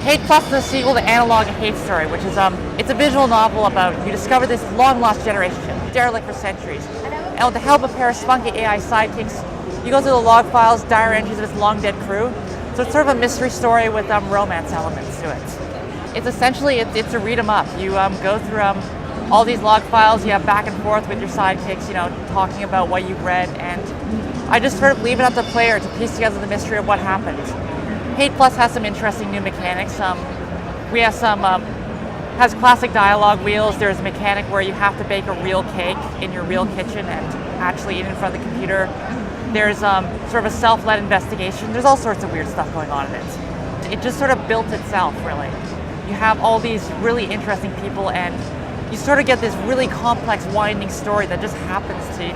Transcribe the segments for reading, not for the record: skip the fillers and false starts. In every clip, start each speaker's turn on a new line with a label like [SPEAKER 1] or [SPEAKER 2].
[SPEAKER 1] Hate Plus is a sequel to Analog and Hate Story, which is it's a visual novel about you discover this long-lost generation, derelict for centuries, and with the help of a pair of spunky AI sidekicks, you go through the log files, diary entries of its long-dead crew. So it's sort of a mystery story with romance elements to it. It's essentially it's a read 'em up. You go through all these log files. You have back and forth with your sidekicks, talking about what you've read, and I just sort of leave it up to the player to piece together the mystery of what happened. Hate Plus has some interesting new mechanics. We have has classic dialogue wheels. There's a mechanic where you have to bake a real cake in your real kitchen and actually eat it in front of the computer. There's sort of a self-led investigation. There's all sorts of weird stuff going on in it. It just sort of built itself, really. You have all these really interesting people, and you sort of get this really complex, winding story that just happens to,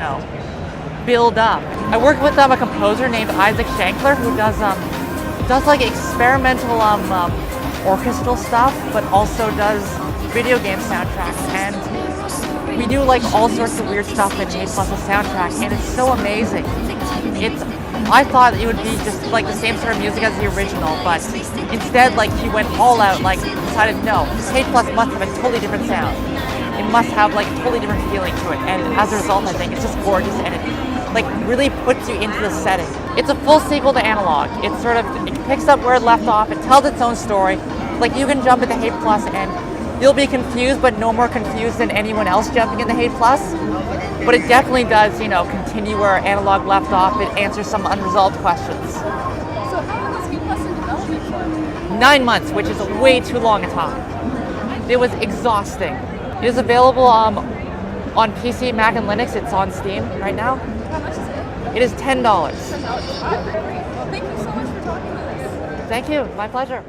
[SPEAKER 1] build up. I work with a composer named Isaac Shankler who does like experimental orchestral stuff, but also does video game soundtracks, and we do like all sorts of weird stuff in Hate Plus' soundtrack, and it's so amazing. I thought it would be just like the same sort of music as the original, but instead, like, he went all out, like decided no, Hate Plus must have a totally different sound. It must have like a totally different feeling to it, and as a result, I think it's just gorgeous, and it like really puts you into the setting. It's a full sequel to Analog. It picks up where it left off. It tells its own story. Like, you can jump into Hate Plus and you'll be confused, but no more confused than anyone else jumping into Hate Plus. But it definitely does, continue where Analog left off. It answers some unresolved questions.
[SPEAKER 2] So how long was Hate Plus in development for?
[SPEAKER 1] 9 months, which is way too long a time. It was exhausting. It is available on PC, Mac, and Linux. It's on Steam right now.
[SPEAKER 2] How much is it?
[SPEAKER 1] It is $10.
[SPEAKER 2] $10. Well, thank you so much for talking to us.
[SPEAKER 1] Thank you. My pleasure.